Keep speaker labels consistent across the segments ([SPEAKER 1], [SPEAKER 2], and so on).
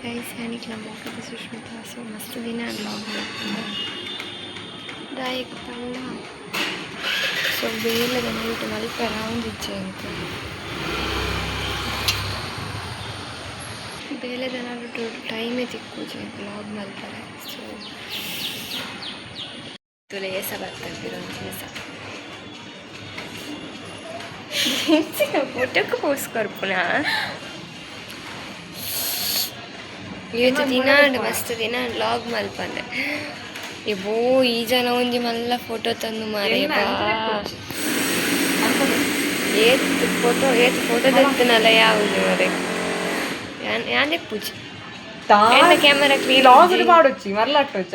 [SPEAKER 1] guys ಯಾನಿಗೆ ನಮ್ಮ ಹೋಗಿದ್ದು Sushmita so ಮಸ್ತ್ ದಿನ ಬ್ಲಾಗ್ ದಾಯಕ ಪಂಡ ಸೊ ಬೇಲದ ನೈಟ್ ಮಲ್ಪ ರಾವಂದಿಚ್ಚೆ ಅಂತ ಬೇಲೆದ ನಾಡು ಟೈಮೇ ತಿಕ್ಕೂಜೆ ಬ್ಲಾಗ್ ಮಲ್ಪರೆ ಸೊ ತುಲೆ ಏಸ ಬರ್ತಿರೋ ಏಸ ಫೋಟೋಕ್ಕೆ ಪೋಸ್ ಕೊರ್ಪುನ ಇವತ್ತು ದಿನ ಮಸ್ತ್ ದಿನ ಲಾಗ್ ಮಲ್ಪಂದೆ ಇಬ್ಬೋ ಈ ಜನ ಒಂಜಿ ಮಲ್ಲ ಫೋಟೋ ತಂದು ಮಾರೆ ಏತ್ ಫೋಟೋ ತೆತ್ತನಲ್ಲ ಯಾವುದು ಮರೆ ಯಾನೆ ಪೂಜೆ ಕ್ಯಾಮರಾ ಕ್ಲೀನ್
[SPEAKER 2] ಪಾಡೊಚ್ಚಿ ಮರ್ಲಾಟ್ಟೊಚ್ಚ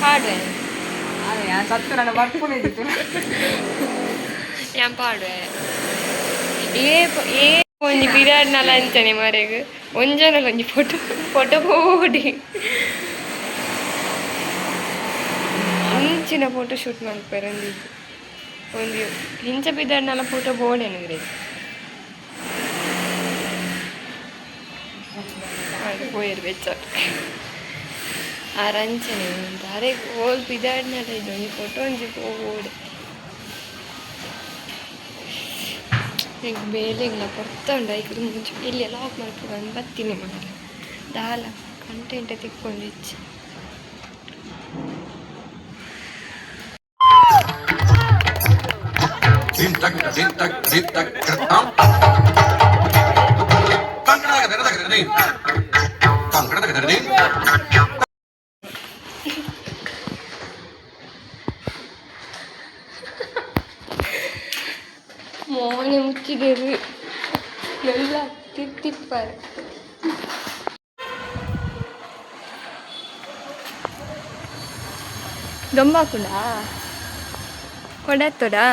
[SPEAKER 1] ಪಾಡುವೆ
[SPEAKER 2] ಸತ್ತು ನನ್ನ ಬರ್ಪುನಿದ್ದಿತ್ತು
[SPEAKER 1] ഞാൻ പാടുവേ ഏ ಒಂಜಿ ಬಿರಾಡ್ನಲ ಅಂಚನೆ ಮರೆಗ್ ಒಂಜನ ಒಂಜಿ ಫೋಟೋ ಬೋಡಿ ಇಂಚಿನ ಫೋಟೋ ಶೂಟ್ ಮಾಡ್ತಾರೆ ಒಂದು ಇಂಚ ಬಿದ್ದಾಡ್ನಲ ಫೋಟೋ ಬೋಡಿ ಅನ್ಗ್ರಿ ಹೋಯ್ರು ಬೆಚ್ಚ ಆರಂಚನೆ ಉಂಟು ಅರೆ ಓಲ್ ಬಿದ್ದಾಡ್ನಲ ಇದು ಒಂಜಿ ಫೋಟೋ ಒಂಜಿ ಬೋಡಿ ಈಗ ಬೇಲೆಲ್ಲ ಬರ್ತಾಂಡ ಈಗ ಮುಂಚೆ ಇಲ್ಲಿ ಲಾಕ್ ಮಾಡ್ಕೊಂಡು ಬರ್ತೀನಿ ಮಾಡಿ ದಾಲ ಕಂಟೆಂಟ್ ತಿಕ್ಕೊಂಡಿಚ್ಚು മോനെ മുച്ചിടരുത് നല്ല തിത്തിപ്പാറ് ದೊಂಬಾಕುಂಡಾ ಕೊಡತ್ತೋಡಾ